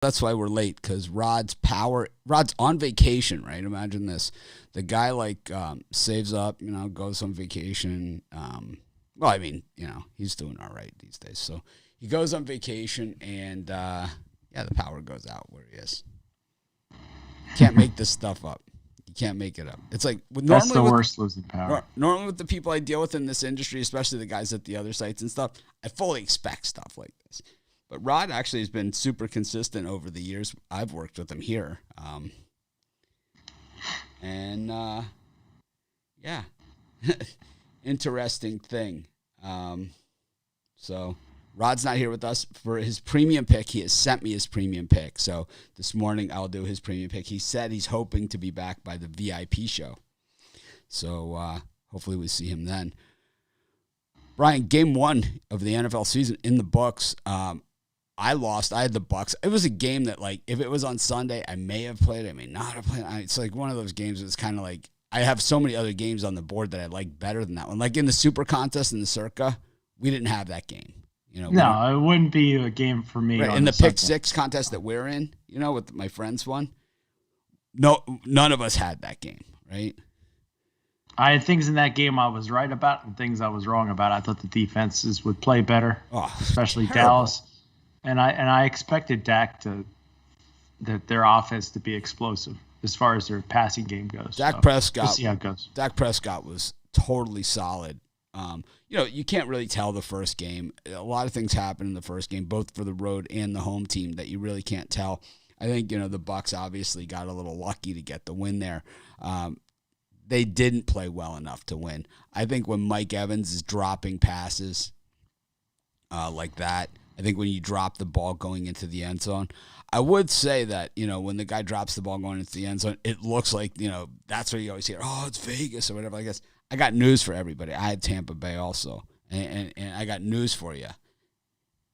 That's why we're late, because Rod's on vacation, right? Imagine this. The guy saves up, goes on vacation. Well, I mean, he's doing all right these days. So he goes on vacation and, the power goes out where he is. You can't make this stuff up. You can't make it up. It's like that's the worst losing power. Normally with the people I deal with in this industry, especially the guys at the other sites and stuff, I fully expect stuff like this. But Rod actually has been super consistent over the years I've worked with him here. Interesting thing. So Rod's not here with us for his premium pick. He has sent me his premium pick. So this morning I'll do his premium pick. He said he's hoping to be back by the VIP show. So hopefully we see him then. Brian, game 1 of the NFL season in the books. I lost. I had the Bucks. It was a game that, if it was on Sunday, I may have played. I may not have played. It's like one of those games that's kind of like, I have so many other games on the board that I like better than that one. Like in the Super Contest in the Circa, we didn't have that game. No, it wouldn't be a game for me. Right, in the Pick 6 contest that we're in, with my friends one, no, none of us had that game, right? I had things in that game I was right about and things I was wrong about. I thought the defenses would play better, especially terrible. Dallas. And I expected their offense to be explosive as far as their passing game goes. Prescott. We'll see how it goes. Dak Prescott was totally solid. You can't really tell the first game. A lot of things happen in the first game, both for the road and the home team, that you really can't tell. I think, the Bucs obviously got a little lucky to get the win there. They didn't play well enough to win. I think when Mike Evans is dropping passes like that, I think when you drop the ball going into the end zone, I would say that, when the guy drops the ball going into the end zone, it looks like, that's where you always hear, it's Vegas or whatever. I guess I got news for everybody. I had Tampa Bay also, and I got news for you.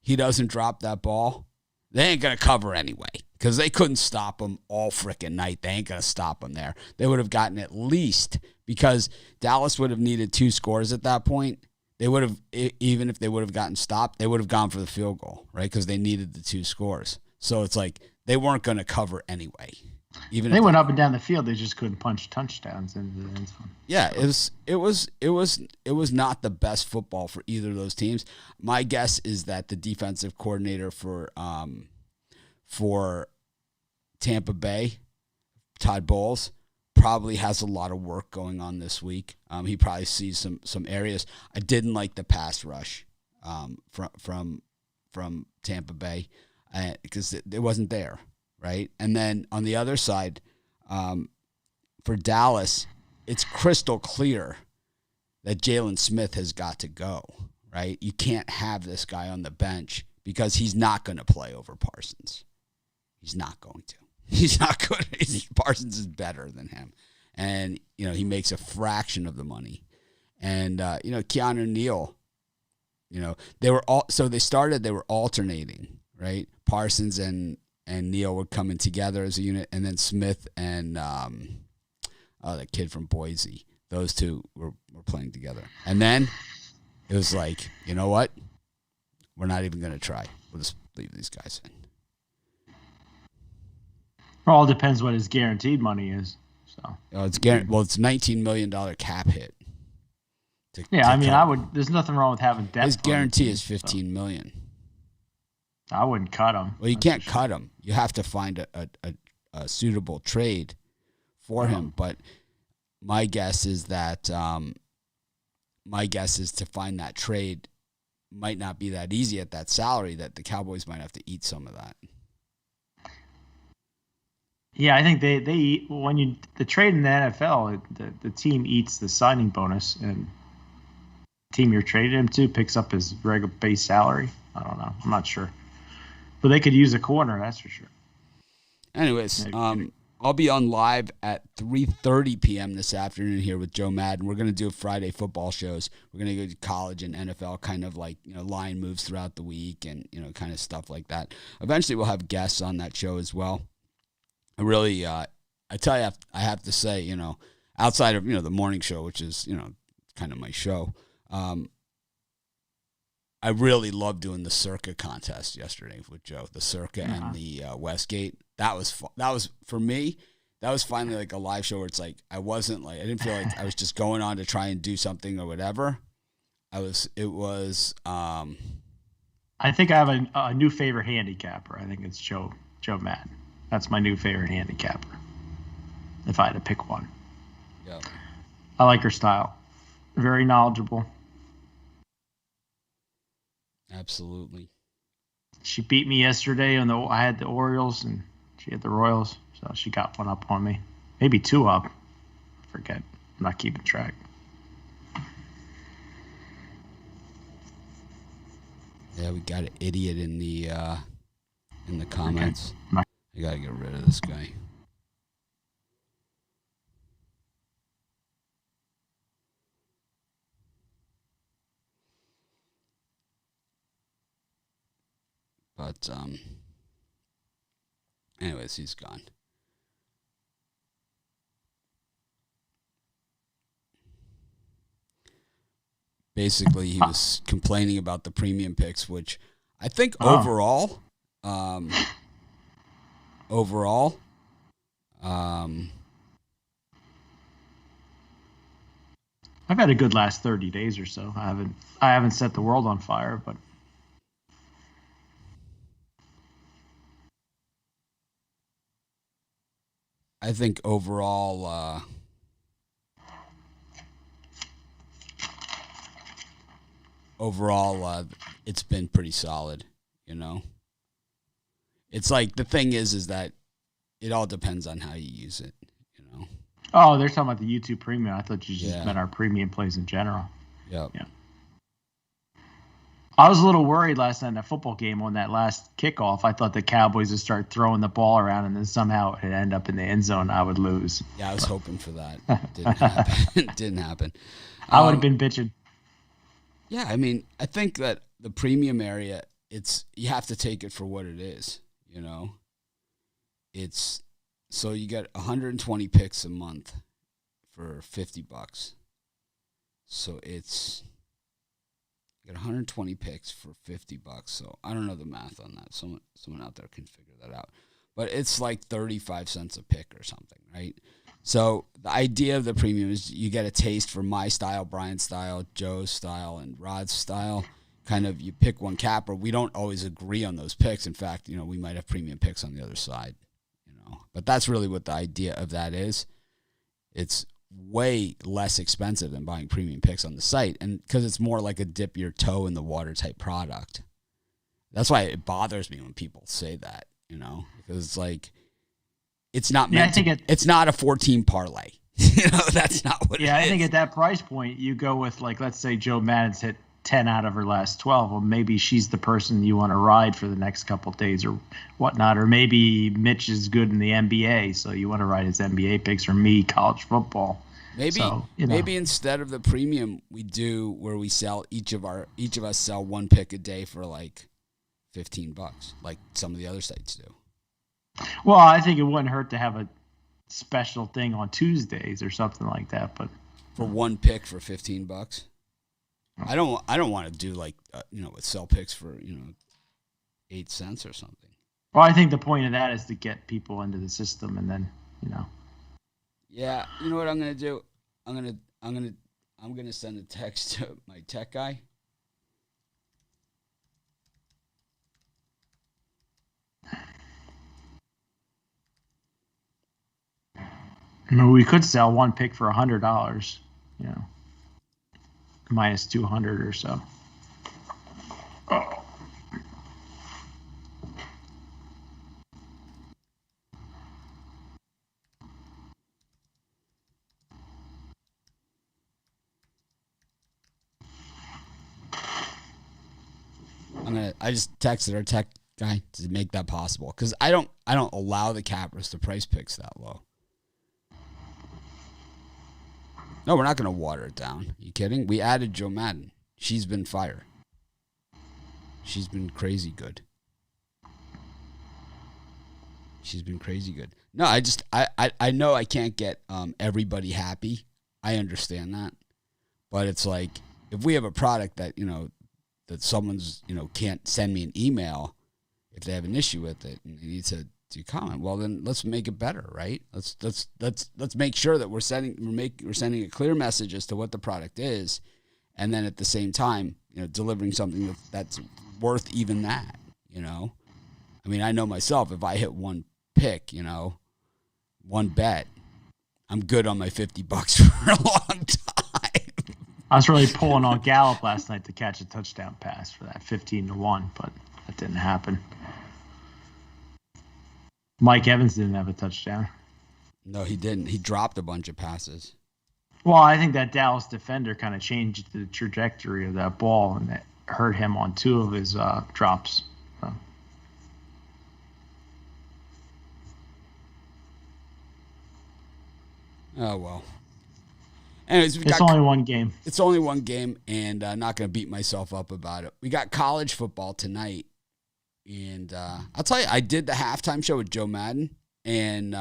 He doesn't drop that ball, they ain't going to cover anyway, because they couldn't stop him all freaking night. They ain't going to stop him there. They would have gotten at least, because Dallas would have needed 2 scores at that point. They would have, even if they would have gotten stopped, they would have gone for the field goal, right? Because they needed the 2 scores. So it's like they weren't going to cover anyway. Even they went up and down the field, they just couldn't punch touchdowns into the end zone. Yeah, it was not the best football for either of those teams. My guess is that the defensive coordinator for Tampa Bay, Todd Bowles, probably has a lot of work going on this week. He probably sees some areas. I didn't like the pass rush from Tampa Bay because it wasn't there, right? And then on the other side, for Dallas, it's crystal clear that Jalen Smith has got to go, right? You can't have this guy on the bench because he's not going to play over Parsons. He's not going to. He's not good. Parsons is better than him. And, he makes a fraction of the money. And, Keanu Neal, they were alternating, right? Parsons and Neal were coming together as a unit. And then Smith and, the kid from Boise, those two were playing together. And then it was like, you know what? We're not even going to try. We'll just leave these guys in. It all depends what his guaranteed money is. So it's $19 million cap hit. There's nothing wrong with having depth. His guarantee is $15 million. I wouldn't cut him. Well, you can't cut him. You have to find a suitable trade for him. But my guess is that to find that trade might not be that easy at that salary, that the Cowboys might have to eat some of that. Yeah, I think they eat when the trade in the NFL, the team eats the signing bonus, and the team you're trading him to picks up his regular base salary. I don't know. I'm not sure, but they could use a corner, that's for sure. Anyways, I'll be on live at 3:30 p.m. this afternoon here with Joe Madden. We're going to do Friday football shows. We're going to go to college and NFL, kind of like, line moves throughout the week and, kind of stuff like that. Eventually we'll have guests on that show as well. I really, I tell you, I have to say, outside of, the morning show, which is, kind of my show, I I really loved doing the Circa contest yesterday with Joe, the Circa and the Westgate. That was fun. That was, for me, that was finally like a live show where it's like I didn't feel like I was just going on to try and do something or whatever. I think I have a new favorite handicapper. I think it's Joe Madden. That's my new favorite handicapper, if I had to pick one. Yeah. I like her style. Very knowledgeable. Absolutely. She beat me yesterday I had the Orioles and she had the Royals, so she got one up on me. Maybe two up. I forget. I'm not keeping track. Yeah, we got an idiot in the comments. Okay. I gotta get rid of this guy. But anyways, he's gone. Basically, he was complaining about the premium picks, which I think overall, I've had a good last 30 days or so. I haven't set the world on fire, but I think overall, it's been pretty solid, you know? It's like, the thing is that it all depends on how you use it, you know? Oh, they're talking about the YouTube Premium. I thought you just meant our premium plays in general. Yep. Yeah. I was a little worried last night in that football game on that last kickoff. I thought the Cowboys would start throwing the ball around and then somehow it'd end up in the end zone. I would lose. Yeah, I was hoping for that. Didn't happen. Didn't happen. I would have been bitching. Yeah, I mean, I think that the premium area, you have to take it for what it is, you know? So you get 120 picks a month for $50. So you get 120 picks for $50. So I don't know the math on that. Someone out there can figure that out. But it's like 35 cents a pick or something, right? So the idea of the premium is you get a taste for my style, Brian's style, Joe's style, and Rod's style. Kind of, you pick one capper. We don't always agree on those picks. In fact, you know, we might have premium picks on the other side, you know. But that's really what the idea of that is. It's way less expensive than buying premium picks on the site, and because it's more like a dip your toe in the water type product. That's why it bothers me when people say that, you know, because it's like, it's not meant it's not a 14 parlay. You know, that's not what it is. Yeah, I think at that price point, you go with, like, let's say Joe Madden's hit 10 out of her last 12. Well, maybe she's the person you want to ride for the next couple of days or whatnot. Or maybe Mitch is good in the NBA, so you want to ride his NBA picks, or me, college football. Maybe, so, maybe instead of the premium, we do where we sell each of us sell one pick a day for like $15, like some of the other sites do. Well, I think it wouldn't hurt to have a special thing on Tuesdays or something like that. But for one pick for $15, I don't want to do like with sell picks for 8 cents or something. Well, I think the point of that is to get people into the system, and then Yeah, you know what I'm gonna do? I'm gonna send a text to my tech guy. I mean, we could sell one pick for $100, minus 200 or so. Oh. I just texted our tech guy to make that possible, because I don't allow the cappers to price picks that low. No, we're not going to water it down. Are you kidding? We added Joe Madden. She's been fire. She's been crazy good. No, I know I can't get everybody happy. I understand that. But it's like, if we have a product that, that someone's, can't send me an email if they have an issue with it and they need to comment. Well, then let's make it better, right? Let's make sure that we're sending a clear message as to what the product is, and then at the same time, delivering something that's worth even that. I mean, I know myself, if I hit one pick, one bet, I'm good on my $50 for a long time. I was really pulling on Gallup last night to catch a touchdown pass for that 15-1, but that didn't happen. Mike Evans didn't have a touchdown. No, he didn't. He dropped a bunch of passes. Well, I think that Dallas defender kind of changed the trajectory of that ball, and that hurt him on 2 of his drops. So. Oh, well. Anyways, it's only one game. It's only one game, and I'm not going to beat myself up about it. We got college football tonight, and I'll tell you, I did the halftime show with Joe Madden, and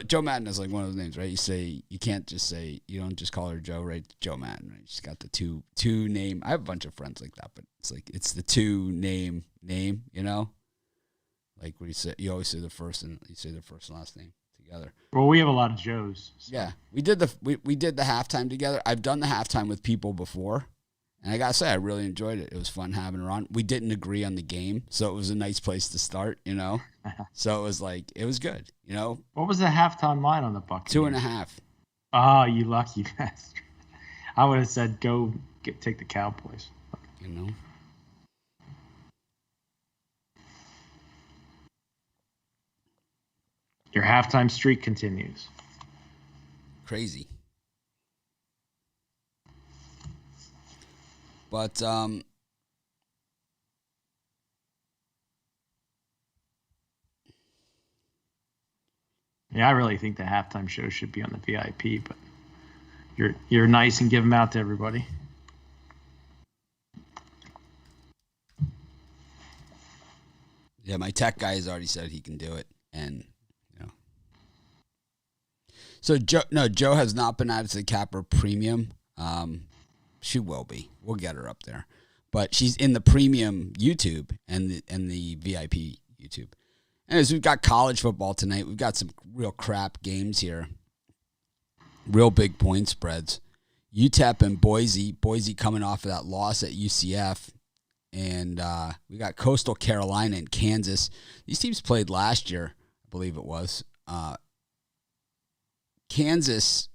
Joe Madden is like one of those names, right? You can't just say, you don't just call her Joe, right? Joe Madden, right? She's got the two name. I have a bunch of friends like that, but it's the two name, like where you always say the first and you say the first and last name together. Well, we have a lot of Joes. So. Yeah, we did the halftime together. I've done the halftime with people before, and I gotta say I really enjoyed it. It was fun having her on. We didn't agree on the game, so it was a nice place to start. So it was it was good. What was the halftime line on the Buccaneers? 2.5. Oh, you lucky bastard! I would have said go take the Cowboys. Your halftime streak continues. Crazy. But yeah, I really think the halftime show should be on the VIP, but you're nice and give them out to everybody. Yeah, my tech guy has already said he can do it, and So Joe has not been added to the Capper Premium. She will be. We'll get her up there, but she's in the Premium YouTube and the VIP YouTube. Anyways, we've got college football tonight. We've got some real crap games here. Real big point spreads. UTEP and Boise. Boise coming off of that loss at UCF. And we got Coastal Carolina and Kansas. These teams played last year, I believe it was. Kansas,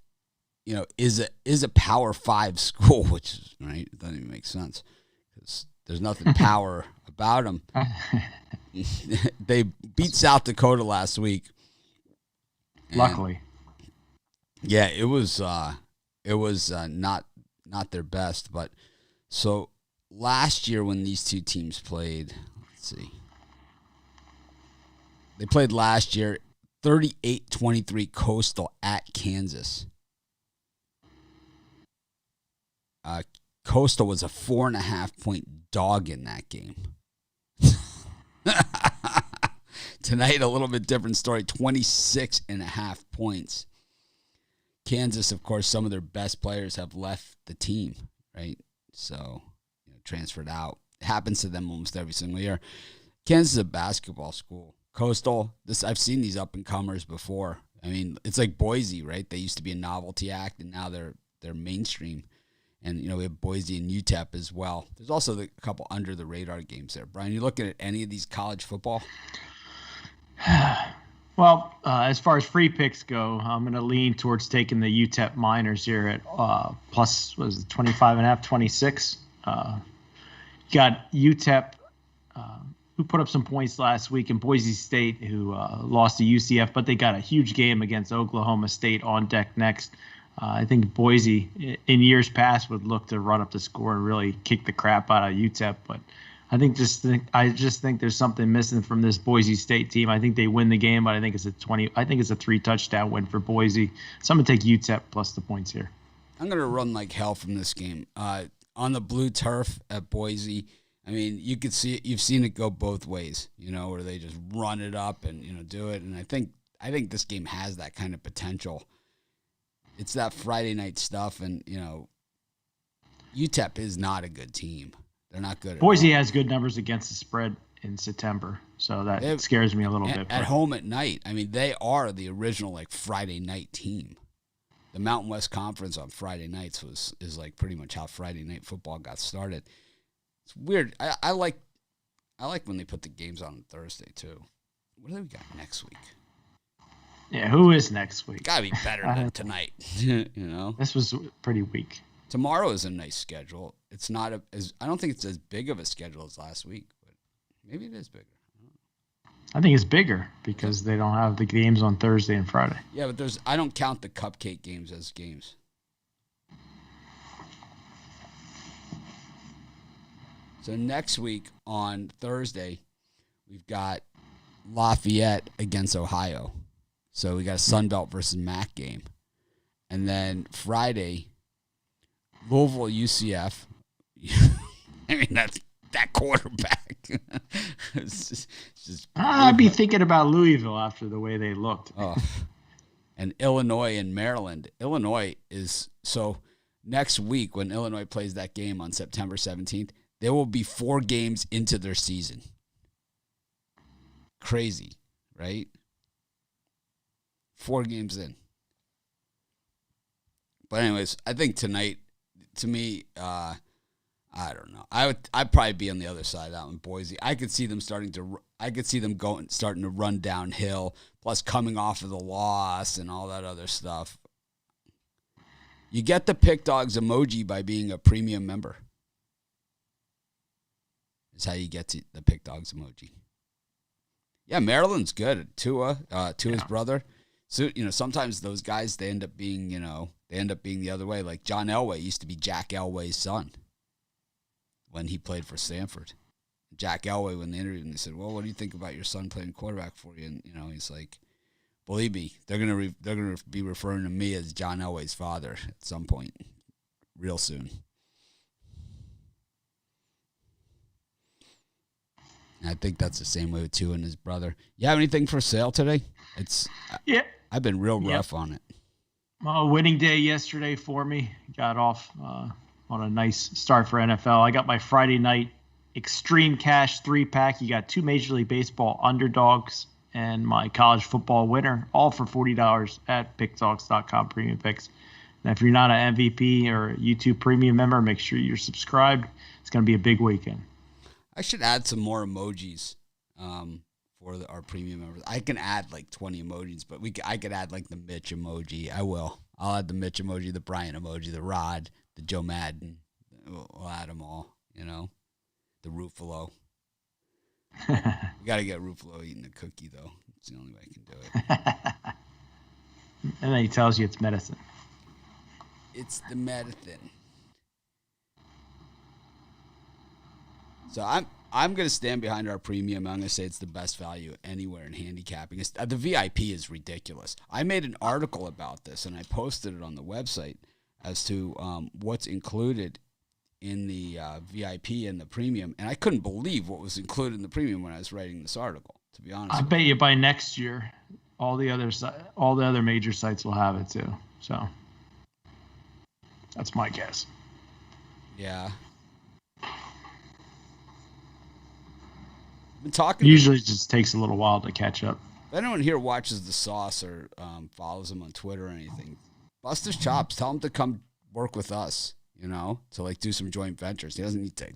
is a Power 5 school, which is right. It doesn't even make sense because there's nothing power about them. They beat South Dakota last week. Luckily, yeah, it was not their best, but so last year when these two teams played, let's see, they played last year. 38-23 Coastal at Kansas. Coastal was a 4.5-point dog in that game. Tonight, a little bit different story. 26.5 points. Kansas, of course, some of their best players have left the team, right? So, transferred out. It happens to them almost every single year. Kansas is a basketball school. Coastal, I've seen these up-and-comers before. I mean, it's like Boise, right? They used to be a novelty act, and now they're mainstream. And, we have Boise and UTEP as well. There's also a couple under-the-radar games there. Brian, you looking at any of these college football? Well, as far as free picks go, I'm going to lean towards taking the UTEP Miners here at plus, was it 25.5, 26? You got UTEP, who put up some points last week, in Boise State, who lost to UCF, but they got a huge game against Oklahoma State on deck next. I think Boise, in years past, would look to run up the score and really kick the crap out of UTEP. But I just think there's something missing from this Boise State team. I think they win the game, but I think it's a 3-touchdown win for Boise. So I'm gonna take UTEP plus the points here. I'm gonna run like hell from this game. On the blue turf at Boise. I mean, you could see it. You've seen it go both ways, where they just run it up and, do it. And I think this game has that kind of potential. It's that Friday night stuff. And, UTEP is not a good team. They're not good. Boise has good numbers against the spread in September, so that scares me a little bit. At home at night, I mean, they are the original like Friday night team. The Mountain West Conference on Friday nights is like pretty much how Friday night football got started. It's weird. I like when they put the games on Thursday too. What do we got next week? Yeah, who is next week? Gotta be better than tonight. You know, this was pretty weak. Tomorrow is a nice schedule. It's not I don't think it's as big of a schedule as last week, but maybe it is bigger. I think it's bigger because they don't have the games on Thursday and Friday. Yeah, but I don't count the cupcake games as games. So next week on Thursday, we've got Lafayette against Ohio. So we got a Sunbelt versus MAC game. And then Friday, Louisville UCF. I mean, that's that quarterback. It's just I'd be thinking about Louisville after the way they looked. Oh. And Illinois and Maryland. Illinois is so next week when Illinois plays that game on September 17th, they will be 4 games into their season. Crazy, right? 4 games in. But anyways, I think tonight, to me, I don't know. I'd probably be on the other side out in Boise. I could see them starting to run downhill. Plus, coming off of the loss and all that other stuff. You get the Pick Dogs emoji by being a premium member. Is how you get to the Pick Dogs emoji. Yeah, Maryland's good. Tua's brother. So sometimes those guys they end up being the other way. Like John Elway used to be Jack Elway's son. When he played for Stanford. Jack Elway, when they interviewed him, they said, well, what do you think about your son playing quarterback for you? And, he's like, believe me, they're gonna be referring to me as John Elway's father at some point real soon. And I think that's the same way with Tua and his brother. You have anything for sale today? I've been real rough on it. Winning day yesterday for me. Got off on a nice start for NFL. I got my Friday night Extreme Cash 3-pack. You got 2 Major League Baseball underdogs and my college football winner, all for $40 at pickdogs.com premium picks. And if you're not an MVP or a YouTube premium member, make sure you're subscribed. It's going to be a big weekend. I should add some more emojis for our premium members. I can add like 20 emojis, but I could add like the Mitch emoji. I will. I'll add the Mitch emoji, the Brian emoji, the Rod, the Joe Madden. We'll add them all, The Ruffalo. We got to get Ruffalo eating a cookie, though. It's the only way I can do it. And then he tells you it's medicine. It's the medicine. So I'm going to stand behind our premium. I'm going to say it's the best value anywhere in handicapping. The VIP is ridiculous. I made an article about this, and I posted it on the website as to what's included in the VIP and the premium. And I couldn't believe what was included in the premium when I was writing this article, to be honest. I bet you by next year, all the other major sites will have it too. So that's my guess. Yeah. Been talking. Usually it just takes a little while to catch up. If anyone here watches The Sauce or follows him on Twitter or anything, bust his chops. Tell him to come work with us, to like do some joint ventures. He doesn't need to,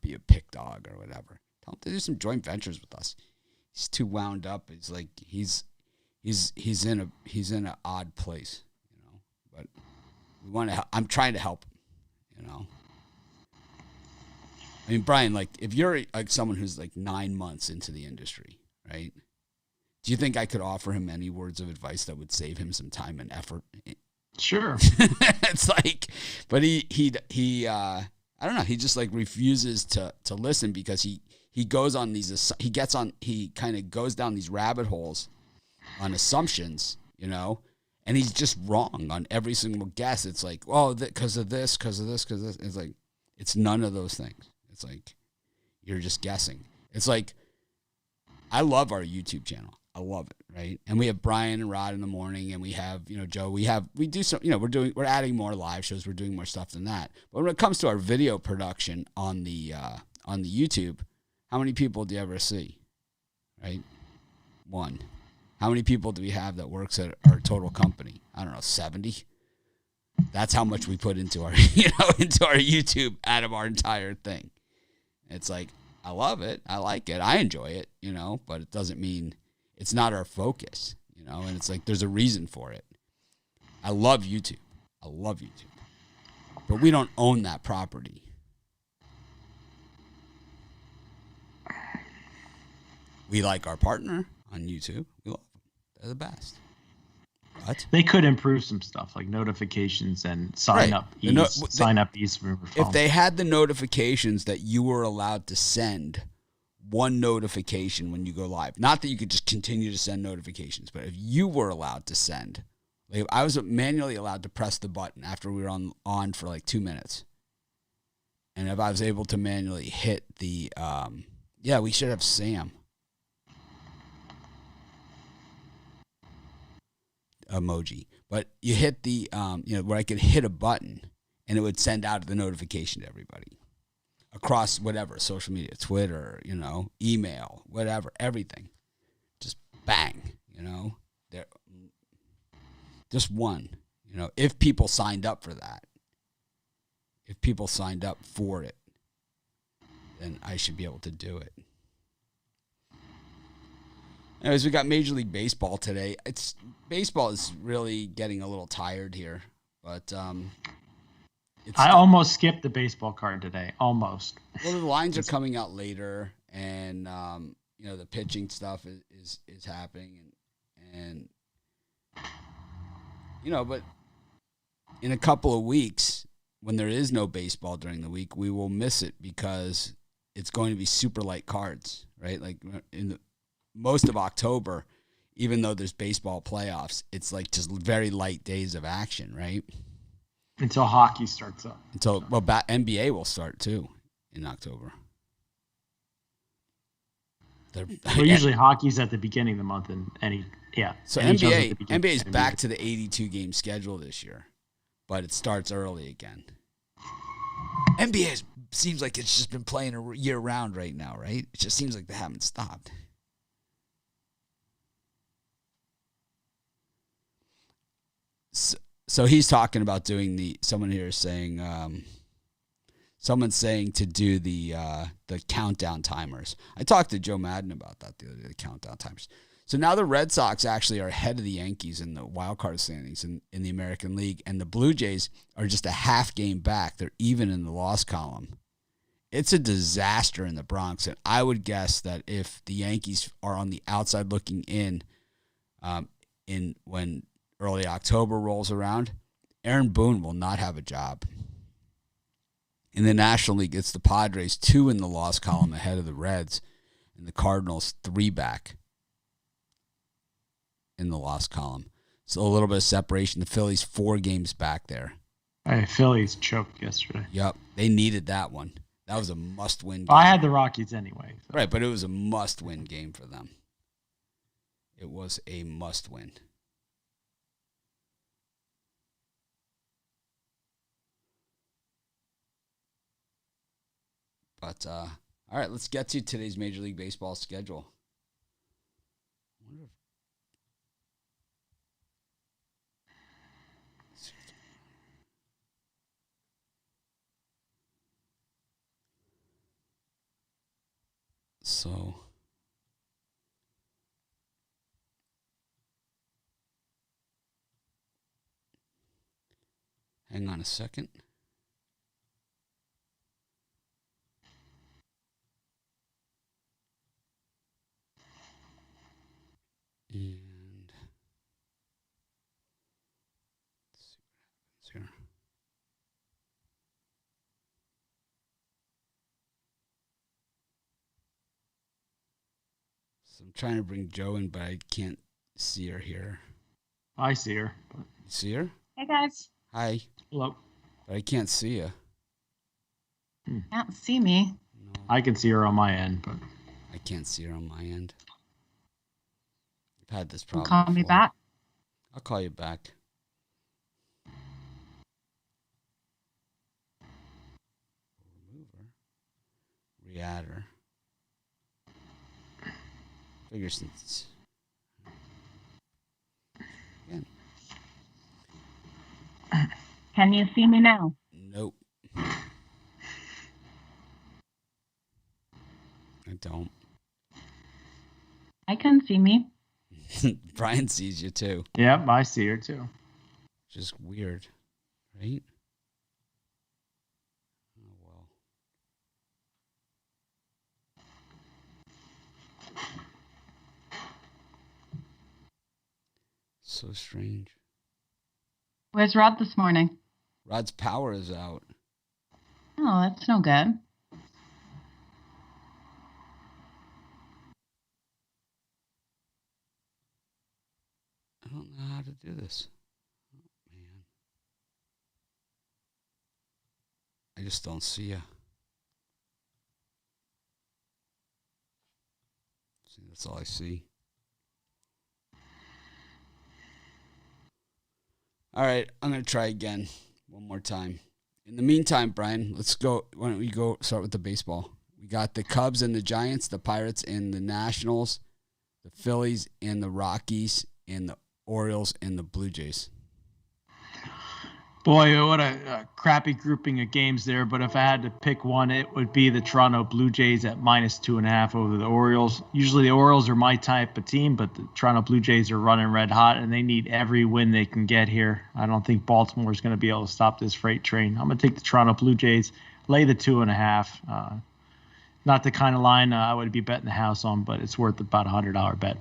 be a pick dog or whatever. Tell him to do some joint ventures with us. He's too wound up. It's like he's in an odd place, But we want to. I'm trying to help him, I mean, Brian, like if you're like someone who's like 9 months into the industry, right? Do you think I could offer him any words of advice that would save him some time and effort? Sure. It's like, but he I don't know. He just like refuses to listen because he goes on these, he kind of goes down these rabbit holes on assumptions, and he's just wrong on every single guess. It's like, oh, because of this. It's like, it's none of those things. It's like, you're just guessing. It's like, I love our YouTube channel. I love it, right? And we have Brian and Rod in the morning, and we have, Joe. We do some, we're adding more live shows. We're doing more stuff than that. But when it comes to our video production on the YouTube, how many people do you ever see? Right? One. How many people do we have that works at our total company? I don't know, 70. That's how much we put into our, into our YouTube out of our entire thing. It's like, I love it. I like it. I enjoy it, but it doesn't mean it's not our focus, and it's like, there's a reason for it. I love YouTube. But we don't own that property. We like our partner on YouTube. We love them. They're the best. But they could improve some stuff like notifications and sign up ease for your phone. If they had the notifications that you were allowed to send one notification when you go live, not that you could just continue to send notifications, but if you were allowed to send, like I was manually allowed to press the button after we were on for like 2 minutes. And if I was able to manually hit the, we should have Sam emoji, but you hit the where I could hit a button and it would send out the notification to everybody across whatever social media, Twitter, email, whatever, everything, just bang, there, just one, if people signed up for that, if people signed up for it, then I should be able to do it. Anyways, we got Major League Baseball today. Baseball is really getting a little tired here, but I almost skipped the baseball card today. Almost. Well, the lines are coming out later, and the pitching stuff is happening, and but in a couple of weeks, when there is no baseball during the week, we will miss it because it's going to be super light cards, right? Like in the most of October, even though there's baseball playoffs, it's like just very light days of action, right? Until hockey starts up. NBA will start too in October. Usually hockey's at the beginning of the month, So NBA is back to the 82 game schedule this year, but it starts early again. NBA seems like it's just been playing year round right now, right? It just seems like they haven't stopped. So he's talking about doing someone here is saying, someone's saying to do the countdown timers. I talked to Joe Madden about that the other day, the countdown timers. So now the Red Sox actually are ahead of the Yankees in the wild card standings in the American League, and the Blue Jays are just a half game back. They're even in the loss column. It's a disaster in the Bronx, and I would guess that if the Yankees are on the outside looking in when early October rolls around, Aaron Boone will not have a job. In the National League, it's the Padres 2 in the loss column ahead of the Reds, and the Cardinals 3 back in the loss column. So a little bit of separation. The Phillies 4 games back there. Hey, Phillies choked yesterday. Yep, they needed that one. That was a must-win game. Well, I had the Rockies anyway. So. Right, but it was a must-win game for them. It was a must-win. But, all right, let's get to today's Major League Baseball schedule. So, hang on a second. And let's see what happens here. So I'm trying to bring Joe in, but I can't see her here. I see her. You see her? Hey, guys. Hi. Hello. But I can't see you. Can't see me. No, I can see her on my end, but I can't see her on my end. I've had this problem. Call me back. I'll call you back. Remover. Re-adder. Figure since. Again. Can you see me now? Nope. I don't. I can see me. Brian sees you too. Yep, I see her too. Just weird, right? Oh well. So strange. Where's Rod this morning? Rod's power is out. Oh, that's no good. I don't know how to do this. Oh, man. I just don't see you. See, that's all I see. All right, I'm going to try again one more time. In the meantime, Brian, let's go. Why don't we go start with the baseball? We got the Cubs and the Giants, the Pirates and the Nationals, the Phillies and the Rockies, and the Orioles and the Blue Jays. Boy, what a crappy grouping of games there. But if I had to pick one, it would be the Toronto Blue Jays at -2.5 over the Orioles. Usually the Orioles are my type of team, but the Toronto Blue Jays are running red hot, and they need every win they can get here. I don't think Baltimore is going to be able to stop this freight train. I'm going to take the Toronto Blue Jays, lay the 2.5. Not the kind of line I would be betting the house on, but it's worth about $100 bet.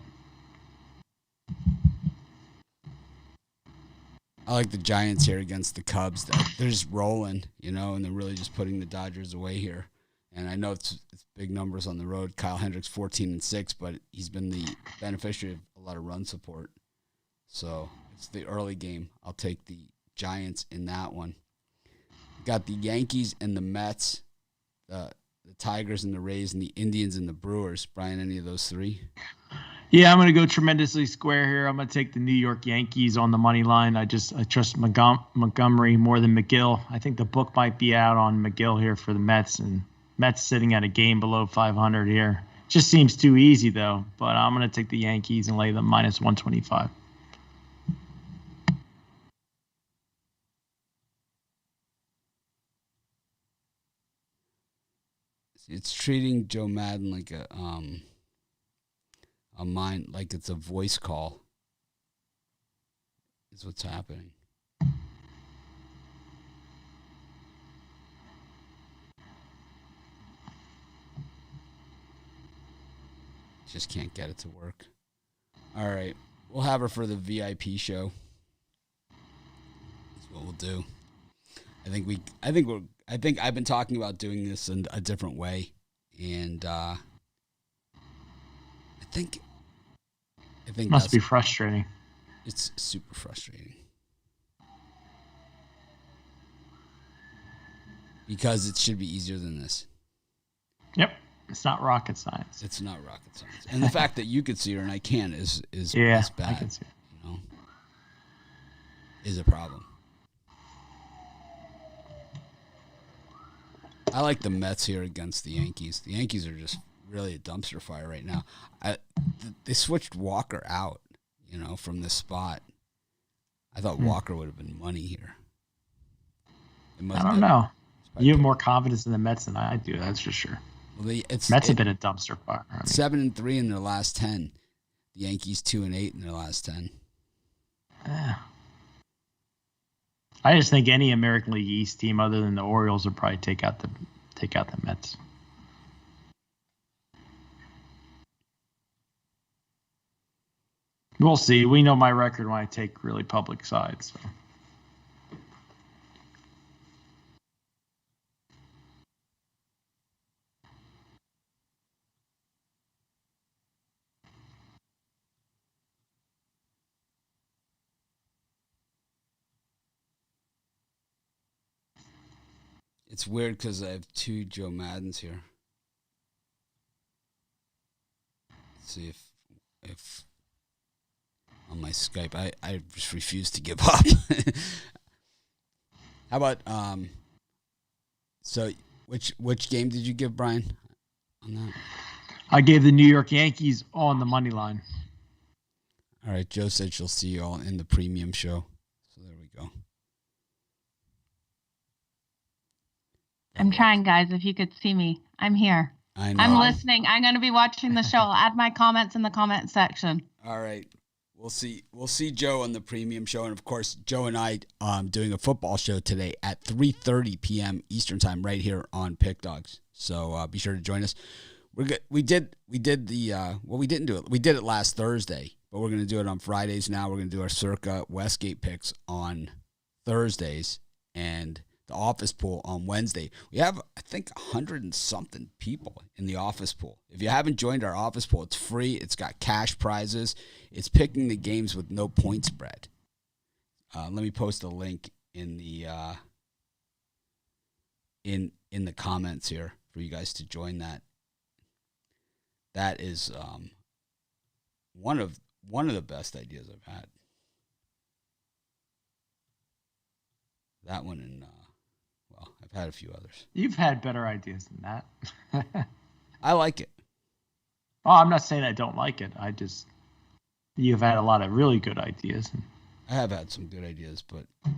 I like the Giants here against the Cubs. They're just rolling, and they're really just putting the Dodgers away here. And I know it's big numbers on the road. Kyle Hendricks 14-6, but he's been the beneficiary of a lot of run support. So it's the early game. I'll take the Giants in that one. Got the Yankees and the Mets, the Tigers and the Rays, and the Indians and the Brewers. Brian, any of those three? Yeah, I'm going to go tremendously square here. I'm going to take the New York Yankees on the money line. I trust Montgomery more than McGill. I think the book might be out on McGill here for the Mets, and Mets sitting at a game below 500 here. Just seems too easy, though. But I'm going to take the Yankees and lay them -125. It's treating Joe Madden like a mind, like it's a voice call, is what's happening. Just can't get it to work. All right, we'll have her for the VIP show. That's what we'll do. I think I've been talking about doing this in a different way, and I think must be frustrating. It's super frustrating because it should be easier than this. Yep, it's not rocket science. It's not rocket science, and the fact that you could see her and I can't is bad. I can see it. Is a problem. I like the Mets here against the Yankees. The Yankees are just really a dumpster fire right now. They switched Walker out, from this spot. I thought Walker would have been money here. I don't know. You have more confidence in the Mets than I do, that's for sure. Well, Mets have been a dumpster fire. 7-3 in their last 10. The Yankees 2-8 in their last 10. Yeah. I just think any American League East team other than the Orioles would probably take out the Mets. We'll see. We know my record when I take really public sides. So. It's weird because I have two Joe Maddens here. Let's see if on my Skype. I just refuse to give up. How about so which game did you give, Brian, on that? I gave the New York Yankees on the money line. All right, Joe said she'll see you all in the premium show. So there we go. I'm trying, guys. If you could see me, I'm here. I know. I'm listening. I'm going to be watching the show. I'll add my comments in the comment section. All right. We'll see Joe on the premium show. And, of course, Joe and I doing a football show today at 3:30 p.m. Eastern time right here on Pick Dogs. So be sure to join us. We're good. We did we didn't do it. We did it last Thursday, but we're going to do it on Fridays now. We're going to do our Circa Westgate picks on Thursdays and the office pool on Wednesday. We have, I think, 100 and something people in the office pool. If you haven't joined our office pool, it's free. It's got cash prizes. It's picking the games with no point spread. Let me post a link in the in the comments here for you guys to join that. That is one of the best ideas I've had. That one and well, I've had a few others. You've had better ideas than that. I like it. Oh, I'm not saying I don't like it. You've had a lot of really good ideas. I have had some good ideas, but so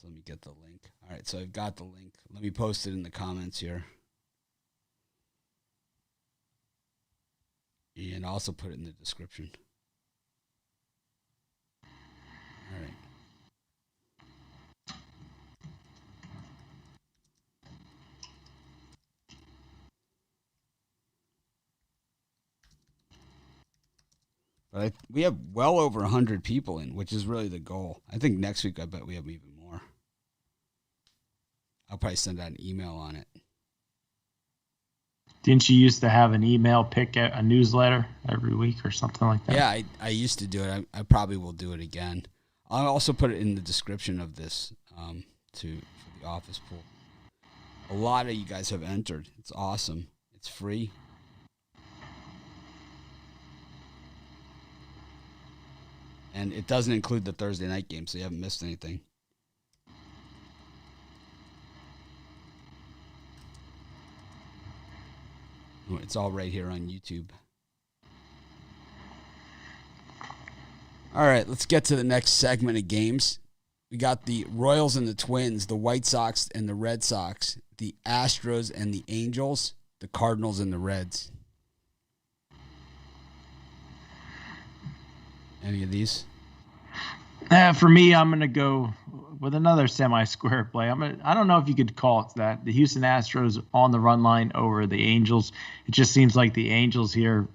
let me get the link. All right, so I've got the link. Let me post it in the comments here. And also put it in the description. All right. But we have well over 100 people in, which is really the goal. I think next week, I bet we have even more. I'll probably send out an email on it. Didn't you used to have an email pick a newsletter every week or something like that? Yeah, I used to do it. I probably will do it again. I'll also put it in the description of this for the office pool. A lot of you guys have entered. It's awesome. It's free. And it doesn't include the Thursday night game, so you haven't missed anything. It's all right here on YouTube. All right, let's get to the next segment of games. We got the Royals and the Twins, the White Sox and the Red Sox, the Astros and the Angels, the Cardinals and the Reds. Any of these? For me, I'm going to go with another semi-square play. I don't know if you could call it that. The Houston Astros on the run line over the Angels. It just seems like the Angels here,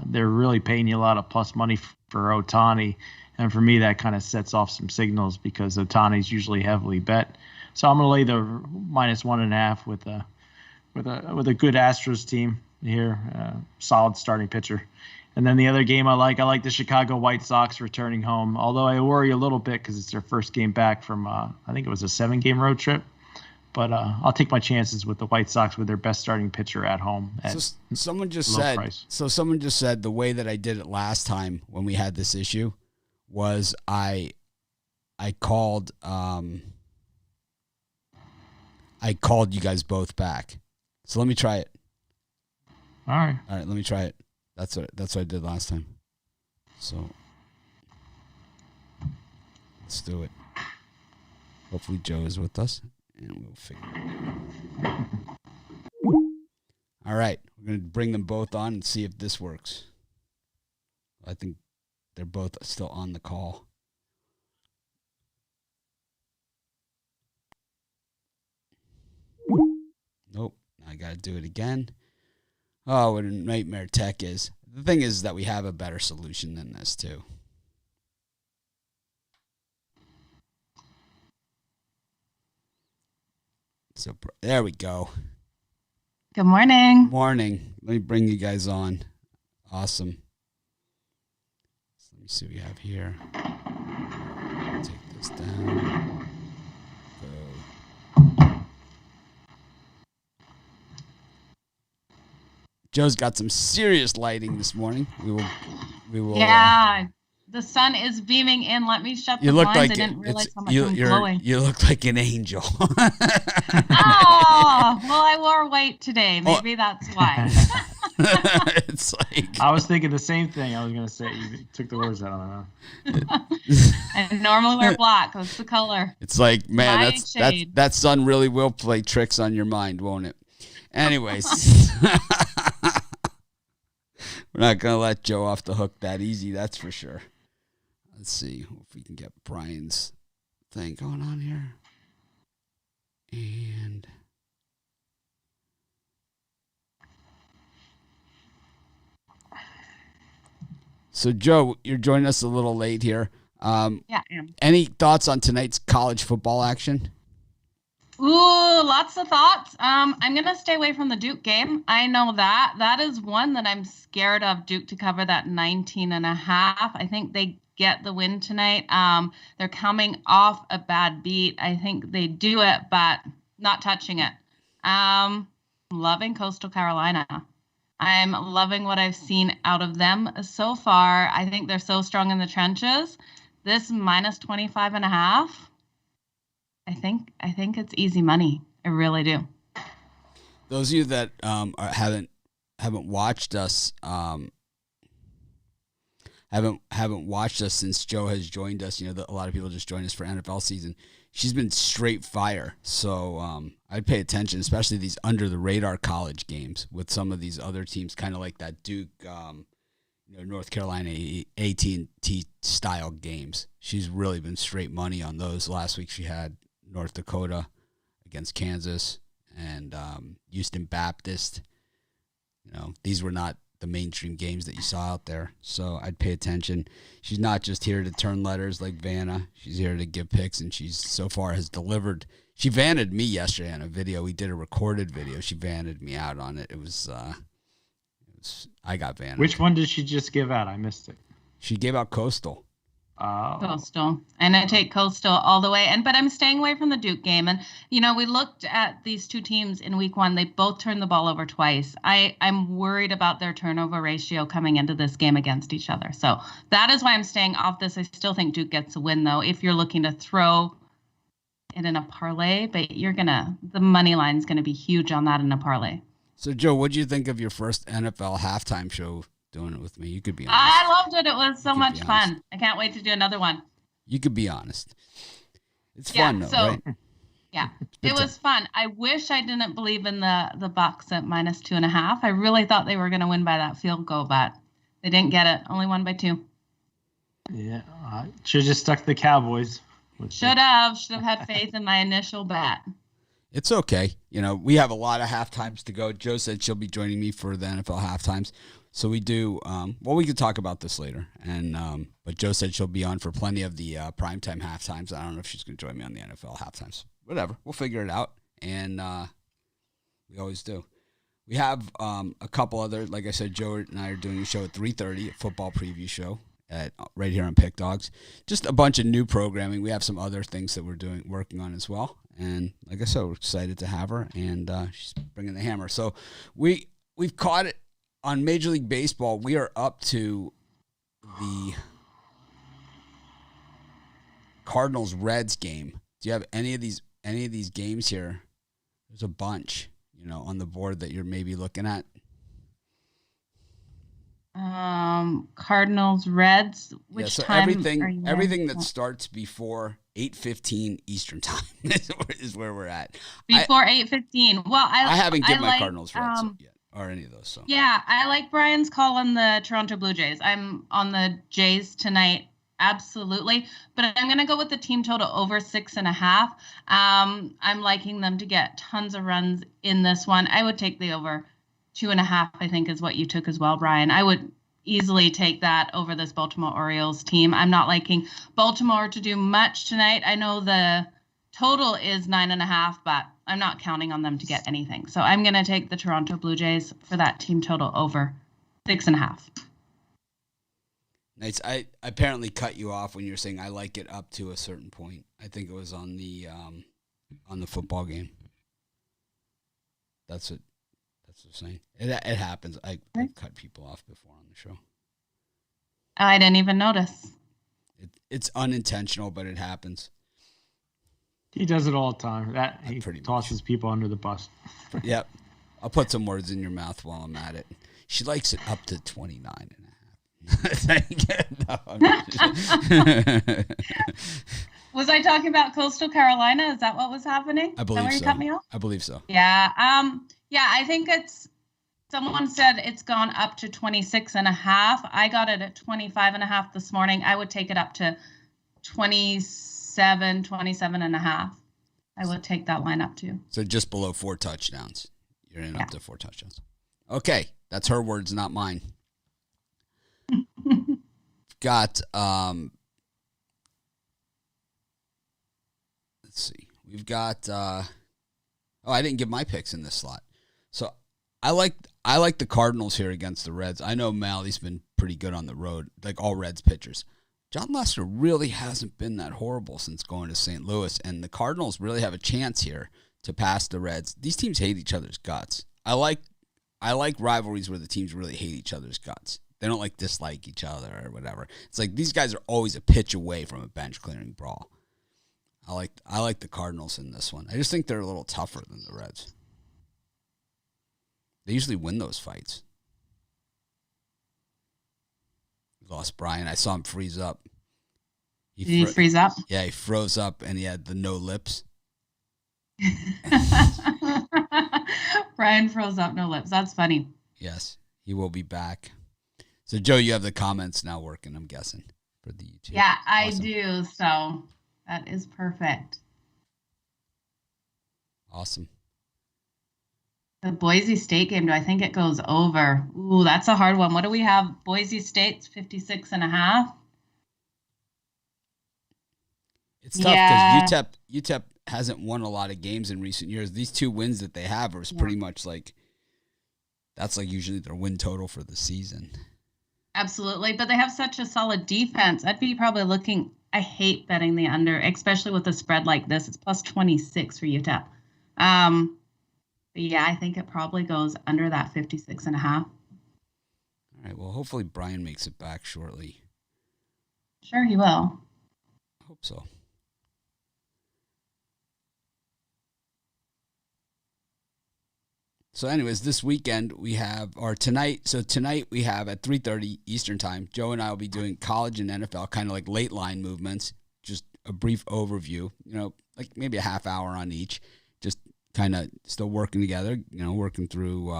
they're really paying you a lot of plus money for Ohtani. And for me, that kind of sets off some signals because Ohtani's usually heavily bet. So I'm going to lay the -1.5 with a good Astros team here, solid starting pitcher. And then the other game I like the Chicago White Sox returning home, although I worry a little bit because it's their first game back from, I think it was a 7-game road trip. But I'll take my chances with the White Sox with their best starting pitcher at home. Someone just said the way that I did it last time when we had this issue was I called you guys both back. So let me try it. All right, let me try it. That's what I did last time. So let's do it. Hopefully Joe is with us, and we'll figure it out. All right, we're going to bring them both on and see if this works. I think they're both still on the call. Nope, I got to do it again. Oh, what a nightmare tech is. The thing is that we have a better solution than this, too. So there we go. Good morning. Morning. Let me bring you guys on. Awesome. So let me see what we have here. Take this down. Go. Joe's got some serious lighting this morning. We will. Yeah, the sun is beaming in. Let me shut the blinds. I didn't realize how much I'm glowing. You look like an angel. Oh, well, I wore white today. Maybe that's why. It's like I was thinking the same thing. I was gonna say you took the words out of my mouth. I normally wear black. That's the color. It's like, man, that sun really will play tricks on your mind, won't it? Anyways, we're not gonna let Joe off the hook that easy. That's for sure. Let's see if we can get Brian's thing going on here. And so, Joe, you're joining us a little late here. Yeah, I am. Any thoughts on tonight's college football action? Ooh, lots of thoughts. I'm going to stay away from the Duke game. I know that. That is one that I'm scared of, Duke to cover that 19.5. I think they get the win tonight. They're coming off a bad beat. I think they do it, but not touching it. Loving Coastal Carolina. I'm loving what I've seen out of them so far. I think they're so strong in the trenches. This minus 25.5, I think it's easy money. I really do. Those of you that haven't watched us, haven't watched us since Joe has joined us. You know, a lot of people just joined us for NFL season. She's been straight fire. So I'd pay attention, especially these under the radar college games with some of these other teams, kind of like that Duke, North Carolina AT&T style games. She's really been straight money on those. Last week she had North Dakota against Kansas and Houston Baptist. These were not the mainstream games that you saw out there. So I'd pay attention. She's not just here to turn letters like Vanna. She's here to give picks, and she's so far has delivered. She vanted me yesterday on a video. We did a recorded video. She vanted me out on it. It was I got vanted. Which one did she just give out? I missed it. She gave out Coastal. Coastal. And I take Coastal all the way. But I'm staying away from the Duke game. And, we looked at these two teams in week one. They both turned the ball over twice. I'm worried about their turnover ratio coming into this game against each other. So that is why I'm staying off this. I still think Duke gets a win, though, if you're looking to throw it in a parlay. But the money line is going to be huge on that in a parlay. So, Joe, what did you think of your first NFL halftime show doing it with me? You could be honest. I loved it. It was so much fun. I can't wait to do another one. You could be honest. It's fun, though, right? Yeah, it was fun. I wish I didn't believe in the Bucks at minus 2.5. I really thought they were going to win by that field goal, but they didn't get it. Only won by 2. Yeah, I should have just stuck the Cowboys. Should have had faith in my initial bet. It's okay. We have a lot of halftimes to go. Joe said she'll be joining me for the NFL halftimes. So we do, we could talk about this later. But Joe said she'll be on for plenty of the primetime halftimes. I don't know if she's going to join me on the NFL halftimes. Whatever. We'll figure it out. And we always do. We have a couple other, like I said, Joe and I are doing a show at 3:30, a football preview show right here on Pick Dogs. Just a bunch of new programming. We have some other things that we're working on as well. And like I said, we're excited to have her. And she's bringing the hammer. So we've caught it. On Major League Baseball, we are up to the Cardinals-Reds game. Do you have any of these games here? There's a bunch, on the board that you're maybe looking at. Cardinals, Reds. Which time? Everything that starts before 8:15 Eastern time is where we're at. Before 8:15. Well, I haven't given my Cardinals Reds yet. Or any of those. So. Yeah, I like Brian's call on the Toronto Blue Jays. I'm on the Jays tonight, absolutely. But I'm going to go with the team total over 6.5. I'm liking them to get tons of runs in this one. I would take the over 2.5, I think, is what you took as well, Brian. I would easily take that over this Baltimore Orioles team. I'm not liking Baltimore to do much tonight. I know the total is 9.5, but I'm not counting on them to get anything. So I'm going to take the Toronto Blue Jays for that team total over 6.5. Nice. I apparently cut you off when you were saying I like it up to a certain point. I think it was on the football game. That's That's what I'm saying. It happens. I've cut people off before on the show. I didn't even notice. It's unintentional, but it happens. He does it all the time. He tosses people under the bus. Yep. I'll put some words in your mouth while I'm at it. She likes it up to 29 and a half. Was I talking about Coastal Carolina? Is that what was happening? I believe so. Is that where you cut me off? I believe so. Yeah. I think someone said it's gone up to 26 and a half. I got it at 25 and a half this morning. I would take it up to 27 and a half. I would take that line up to. So just below 4 touchdowns. You're in up to 4 touchdowns. Okay. That's her words, not mine. Got, let's see. We've got, I didn't give my picks in this slot. So I like the Cardinals here against the Reds. I know Mally's been pretty good on the road, like all Reds pitchers. John Lester really hasn't been that horrible since going to St. Louis, and the Cardinals really have a chance here to pass the Reds. These teams hate each other's guts. I like rivalries where the teams really hate each other's guts. They don't like dislike each other or whatever. It's like these guys are always a pitch away from a bench clearing brawl. I like the Cardinals in this one. I just think they're a little tougher than the Reds. They usually win those fights. We lost Brian. I saw him freeze up. Did he freeze up? Yeah, he froze up and he had the no lips. Brian froze up, no lips. That's funny. Yes, he will be back. So, Joe, you have the comments now working, I'm guessing, for the YouTube. Yeah, I Awesome. do. So that is perfect. Awesome. The Boise State game, do I think it goes over? Ooh, that's a hard one. What do we have? Boise State's 56 and a half. It's tough because UTEP hasn't won a lot of games in recent years. These 2 wins that they have are pretty much like, that's like usually their win total for the season. Absolutely, but they have such a solid defense. I'd be probably looking, I hate betting the under, especially with a spread like this. It's plus 26 for UTEP. But yeah, I think it probably goes under that 56 and a half. All right, well, hopefully Brian makes it back shortly. Sure, he will. I hope so. So anyways, this weekend we have, or tonight, tonight we have at 3:30 Eastern time, Joe and I will be doing college and NFL, kind of like late line movements, just a brief overview, like maybe a half hour on each, just kind of still working together, working through,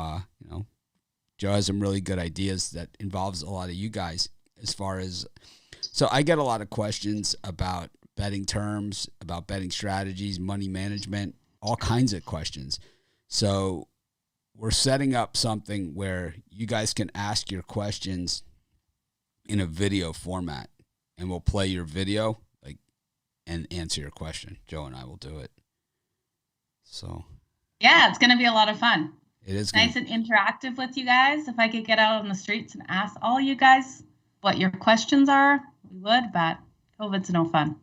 Joe has some really good ideas that involves a lot of you guys as far as, so I get a lot of questions about betting terms, about betting strategies, money management, all kinds of questions. So we're setting up something where you guys can ask your questions in a video format, and we'll play your video and answer your question. Joe and I will do it. So yeah, it's going to be a lot of fun. It is nice and interactive with you guys. If I could get out on the streets and ask all you guys what your questions are, we would, but COVID's no fun.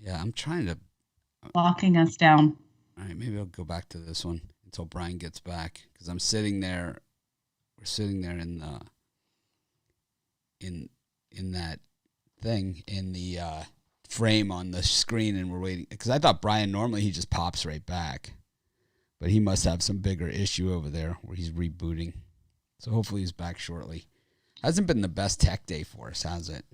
Yeah, I'm trying to locking us down. All right, maybe I'll go back to this one until Brian gets back, because I'm sitting there. We're sitting there in the in that thing in the frame on the screen, and we're waiting, because I thought Brian normally he just pops right back, but he must have some bigger issue over there where he's rebooting. So hopefully he's back shortly. Hasn't been the best tech day for us, has it?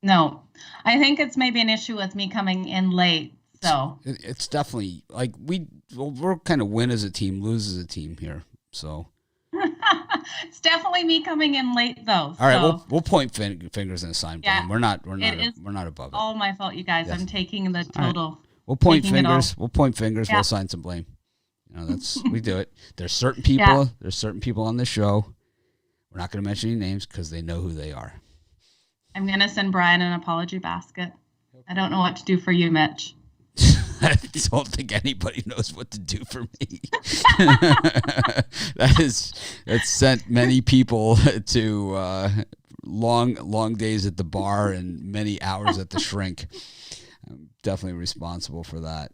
No, I think it's maybe an issue with me coming in late. So it's definitely like we're kind of win as a team, lose as a team here. So it's definitely me coming in late, though. All right, we'll point fingers and assign blame. Yeah, we're not above it. All my fault, you guys. Yes. I'm taking the total. Right. We'll point fingers. We'll point fingers. Yeah. We'll assign some blame. That's we do it. There's certain people. Yeah. There's certain people on this show. We're not going to mention any names because they know who they are. I'm going to send Brian an apology basket. I don't know what to do for you, Mitch. I don't think anybody knows what to do for me. That's sent many people to long days at the bar and many hours at the shrink. I'm definitely responsible for that.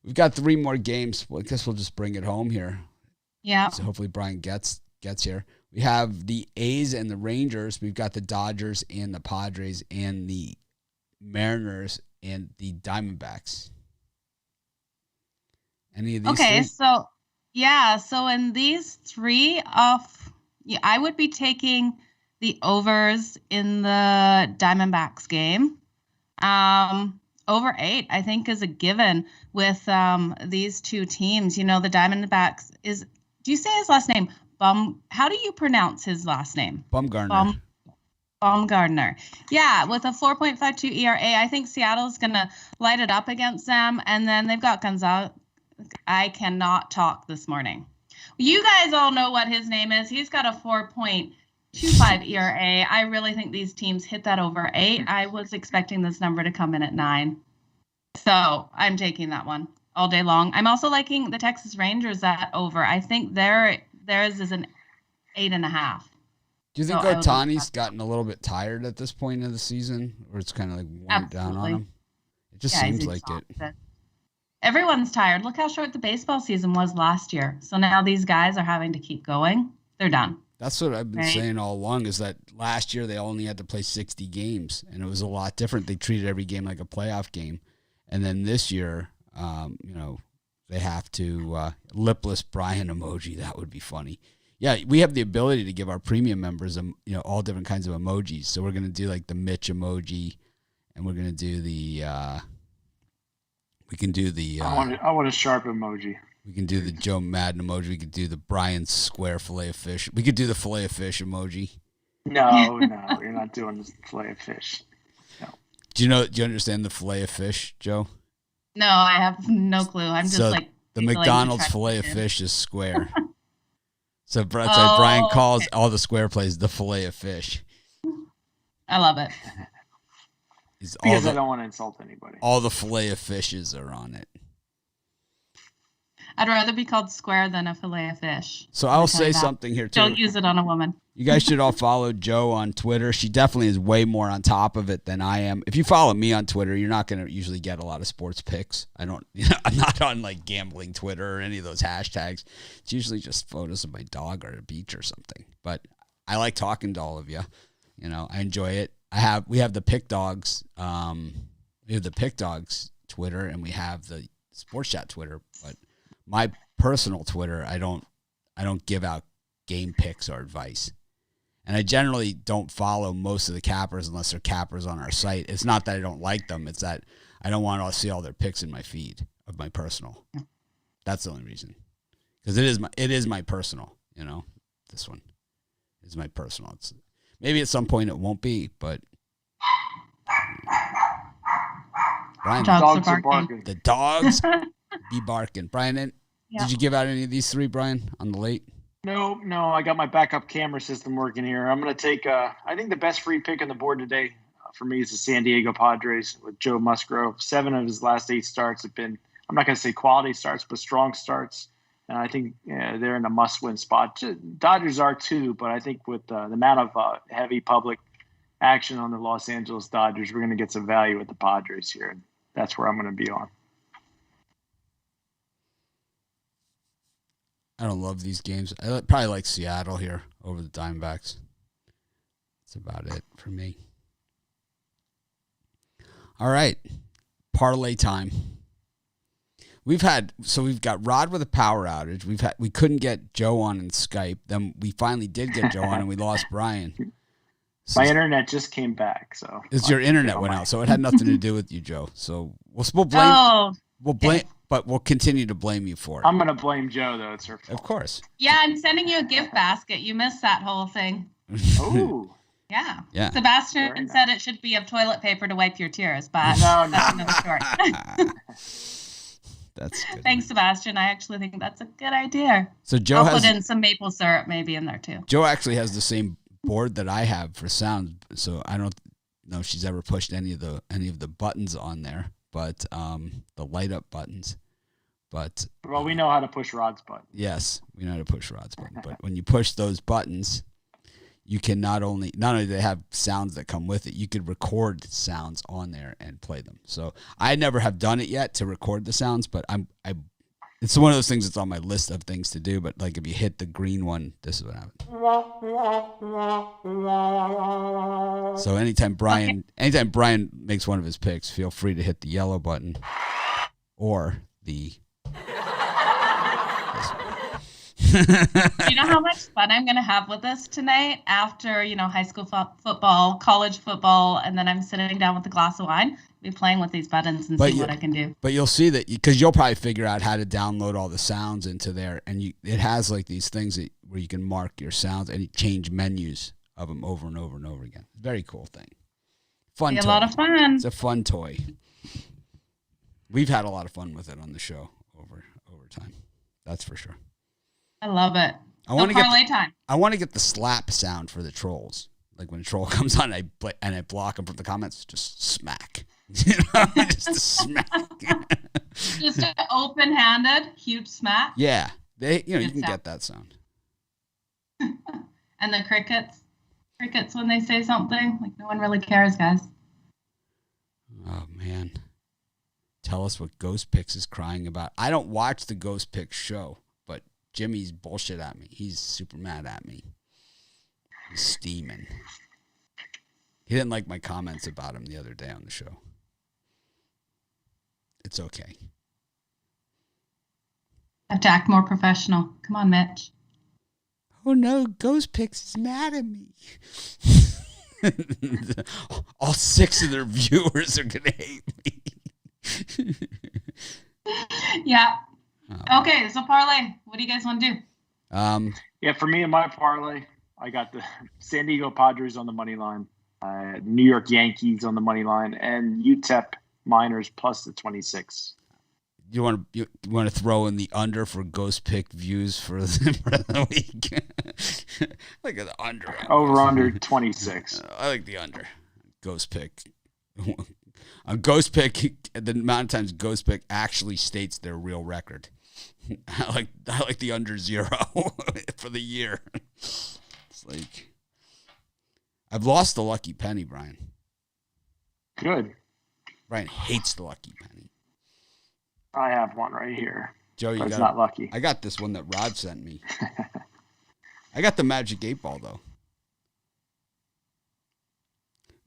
We've got 3 more games. Well, I guess we'll just bring it home here. Yeah. So hopefully Brian gets here. We have the A's and the Rangers. We've got the Dodgers and the Padres and the Mariners and the Diamondbacks. Any of these? Okay, 3? So in these 3 I would be taking the overs in the Diamondbacks game. Over 8, I think, is a given with these 2 teams. The Diamondbacks do you say his last name? How do you pronounce his last name? Bumgarner. Bumgarner. Yeah, with a 4.52 ERA, I think Seattle's going to light it up against them. And then they've got Gonzalez. I cannot talk this morning. You guys all know what his name is. He's got a 4.25 ERA. I really think these teams hit that over 8. I was expecting this number to come in at 9. So I'm taking that one all day long. I'm also liking the Texas Rangers at over. I think theirs is an 8.5. Do you think Ohtani's gotten a little bit tired at this point of the season, or it's kind of like worn down on him? It just seems like it. Everyone's tired. Look how short the baseball season was last year. So now these guys are having to keep going. They're done. That's what I've been saying all along, is that last year they only had to play 60 games, and it was a lot different. They treated every game like a playoff game. And then this year, they have to lipless Brian emoji. That would be funny. Yeah, we have the ability to give our premium members, all different kinds of emojis. So we're going to do like the Mitch emoji, and we're going to do the I want a sharp emoji. We can do the Joe Madden emoji. We could do the Brian Square fillet of fish. We could do the fillet of fish emoji. No, you're not doing the fillet of fish. No. Do you understand the fillet of fish, Joe? No, I have no clue. I'm just the McDonald's fillet of fish is square. So Brian calls all the square plays the fillet of fish. I love it. Because I don't want to insult anybody. All the fillet of fishes are on it. I'd rather be called square than a fillet of fish. So I'll say something here too. Don't use it on a woman. You guys should all follow Joe on Twitter. She definitely is way more on top of it than I am. If you follow me on Twitter, you're not going to usually get a lot of sports picks. I'm not on like gambling Twitter or any of those hashtags. It's usually just photos of my dog or a beach or something. But I like talking to all of you. I enjoy it. We have the Pick Dogs. We have the Pick Dogs Twitter, and we have the Sports Chat Twitter. But my personal Twitter, I don't give out game picks or advice. And I generally don't follow most of the cappers unless they're cappers on our site. It's not that I don't like them. It's that I don't want to see all their picks in my feed of my personal. That's the only reason. Because it is my personal, This one is my personal. Maybe at some point it won't be, but Brian, dogs are barking. The dogs be barking. Brian, did you give out any of these 3, Brian, on the late? No. I got my backup camera system working here. I'm going to take, I think the best free pick on the board today for me is the San Diego Padres with Joe Musgrove. 7 of his last 8 starts have been, I'm not going to say quality starts, but strong starts. And I think they're in a must-win spot. Dodgers are too, but I think with the amount of heavy public action on the Los Angeles Dodgers, we're going to get some value with the Padres here. And that's where I'm going to be on. I don't love these games. I probably like Seattle here over the Diamondbacks. That's about it for me. All right. Parlay time. We've got Rod with a power outage. We couldn't get Joe on in Skype. Then we finally did get Joe on, and we lost Brian. My internet just came back, so it's your internet went out, so it had nothing to do with you, Joe. So we'll blame, but we'll continue to blame you for it. I'm gonna blame Joe though. It's her fault. Of course. Yeah, I'm sending you a gift basket. You missed that whole thing. Oh. Yeah. Yeah. Sebastian said it should be of toilet paper to wipe your tears, but that's another story. That's good. Thanks, Sebastian. I actually think that's a good idea. So Joe I'll put in some maple syrup maybe in there too. Joe actually has the same board that I have for sound, so I don't know if she's ever pushed any of the buttons on there, but the light up buttons. But well, we know how to push Rod's button. Yes, we know how to push Rod's button. But when you push those buttons, you can not only do they have sounds that come with it, you could record sounds on there and play them. So I never have done it yet to record the sounds, but it's one of those things that's on my list of things to do. But like if you hit the green one, this is what happens. So anytime Brian makes one of his picks, feel free to hit the yellow button or the. Do you know how much fun I'm going to have with this tonight after, high school football, college football, and then I'm sitting down with a glass of wine, be playing with these buttons and see what I can do. But you'll see that because you'll probably figure out how to download all the sounds into there, and it has like these things where you can mark your sounds and you change menus of them over and over and over again. Very cool thing. Fun toy. A lot of fun. It's a fun toy. We've had a lot of fun with it on the show over time. That's for sure. I love it. I want to get the slap sound for the trolls. Like when a troll comes on, I block them from the comments. Just smack. Just a smack. Just an open-handed, huge smack. Yeah, you can get that sound. And the crickets when they say something. Like no one really cares, guys. Oh man, tell us what Ghost Picks is crying about. I don't watch the Ghost Picks show. Jimmy's bullshit at me. He's super mad at me. He's steaming. He didn't like my comments about him the other day on the show. It's okay. I have to act more professional. Come on, Mitch. Oh no, Ghost Picks is mad at me. All 6 of their viewers are going to hate me. Yeah. Okay, so parlay. What do you guys want to do? Yeah, for me and my parlay, I got the San Diego Padres on the money line, New York Yankees on the money line, and UTEP Miners plus the 26. You want to throw in the under for Ghost Pick views for the week? Look at the under. Over under 26. I like the under. Ghost Pick. On Ghost Pick, the amount of times Ghost Pick actually states their real record. I like the under 0 for the year. It's like I've lost the lucky penny, Brian. Good. Brian hates the lucky penny. I have one right here. Joe, it's not lucky. I got this one that Rod sent me. I got the Magic 8-Ball though.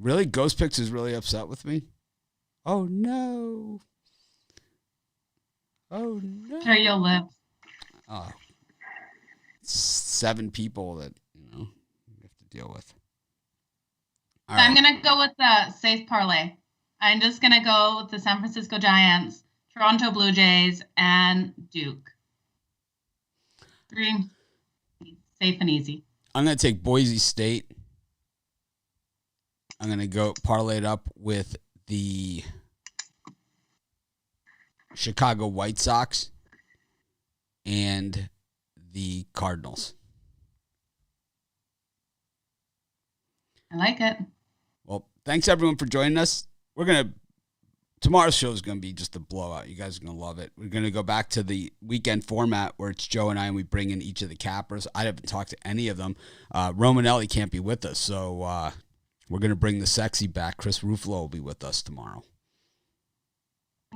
Really? Ghost Picks is really upset with me? Oh no. Oh no. Sure you'll live. 7 people that, we have to deal with. So I'm going to go with the safe parlay. I'm just going to go with the San Francisco Giants, Toronto Blue Jays, and Duke. 3. Safe and easy. I'm going to take Boise State. I'm going to go parlay it up with the Chicago White Sox and the Cardinals. I like it. Well, thanks everyone for joining us. Tomorrow's show is going to be just a blowout. You guys are going to love it. We're going to go back to the weekend format where it's Joe and I, and we bring in each of the cappers. I haven't talked to any of them. Romanelli can't be with us, so we're going to bring the sexy back. Chris Ruffalo will be with us tomorrow.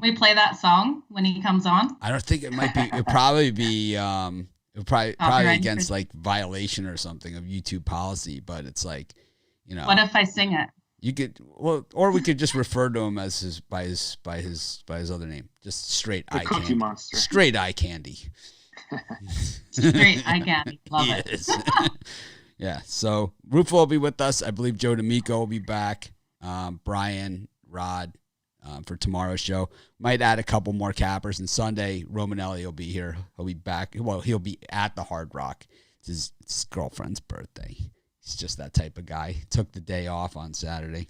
We play that song when he comes on? I don't think it might be. It'll probably be probably against like violation or something of YouTube policy. But it's like, What if I sing it? You could or we could just refer to him as by his other name, just straight eye candy. Monster. Straight eye candy. Straight eye candy. Love it. Yeah. So Ruffalo will be with us. I believe Joe D'Amico will be back. Brian, Rod. For tomorrow's show. Might add a couple more cappers. And Sunday, Romanelli will be here. He'll be back. Well, he'll be at the Hard Rock. It's his girlfriend's birthday. He's just that type of guy. Took the day off on Saturday.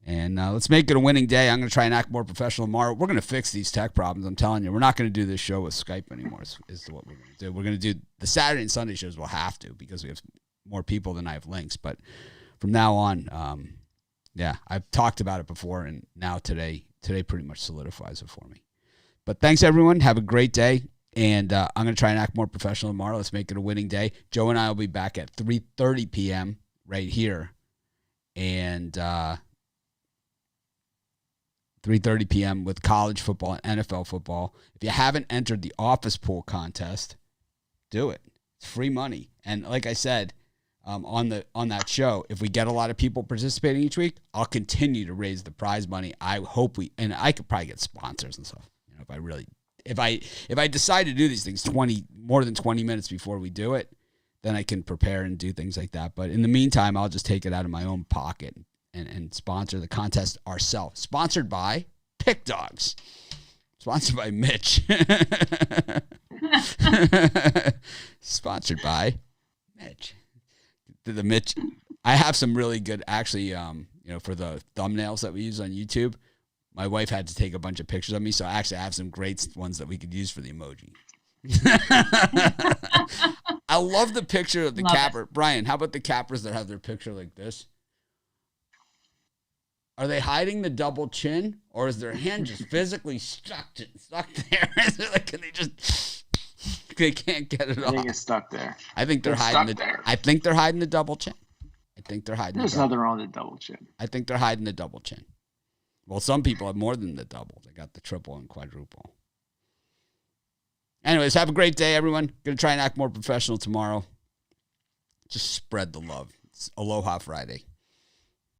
And let's make it a winning day. I'm going to try and act more professional tomorrow. We're going to fix these tech problems. I'm telling you. We're not going to do this show with Skype anymore is what we're going to do. We're going to do the Saturday and Sunday shows. We'll have to because we have more people than I have links. But from now on, yeah, I've talked about it before, and now today pretty much solidifies it for me. But thanks, everyone. Have a great day. And I'm going to try and act more professional tomorrow. Let's make it a winning day. Joe and I will be back at 3:30 p.m. right here. And 3:30 p.m. with college football and NFL football. If you haven't entered the office pool contest, do it. It's free money. And like I said on that show, if we get a lot of people participating each week, I'll continue to raise the prize money. I hope and I could probably get sponsors and stuff. You know, if I decide to do these things more than 20 minutes before we do it, then I can prepare and do things like that. But in the meantime, I'll just take it out of my own pocket and sponsor the contest ourselves. Sponsored by Pick Dogs. Sponsored by Mitch. Sponsored by Mitch. The Mitch. I have some really good, actually, for the thumbnails that we use on YouTube. My wife had to take a bunch of pictures of me, so I actually have some great ones that we could use for the emoji. I love the picture of the capper. Brian, how about the cappers that have their picture like this? Are they hiding the double chin, or is their hand just physically stuck there? Can they just? They can't get it off. I think it's stuck there. I think they're hiding I think they're hiding the double chin. There's nothing wrong with the double chin. I think they're hiding the double chin. Well, some people have more than the double. They got the triple and quadruple. Anyways, have a great day, everyone. Going to try and act more professional tomorrow. Just spread the love. It's Aloha Friday.